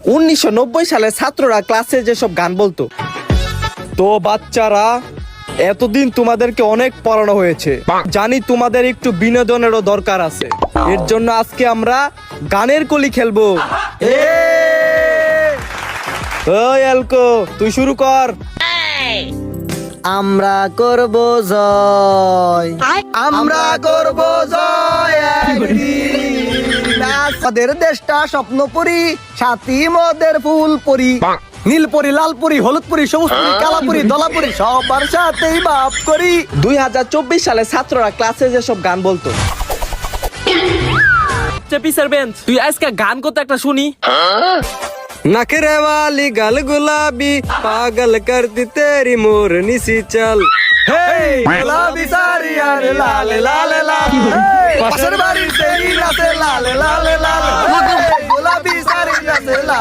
1990 সালে ছাত্ররা ক্লাসে যেসব গান বলতো। তো বাচ্চারা, এতদিন তোমাদেরকে অনেক পড়ানো হয়েছে, জানি তোমাদের একটু বিনোদনেরও দরকার আছে। এর জন্য আজকে আমরা গানের কলি খেলবো। ওই এলকো, তুই শুরু কর। আমরা করব জয়, আমরা করব জয় আমাদের দেশটা স্বপ্নপুরী, সাথী মদের ফুলপুরি, নীলপুরি, লালপুরি, হলুদপুরি, সবুজপুরি, কালাপুরি, দলাপুরি, সবার সাথেই বাপ করি। 2024 সালে ছাত্ররা ক্লাসে যেসব গান বলতো। পিসের বেঞ্চ, তুই আজকে গান করতে একটা শুনি। नखरे वाली गल गुलाबी, पागल करती तेरी मोरनी सी चल। गुलाबी साड़ी अरे लाल लाल लाल, पाशर बारी तेरी नाचे लाल लाल लाल, गुलाबी साड़ी नाचे लाल।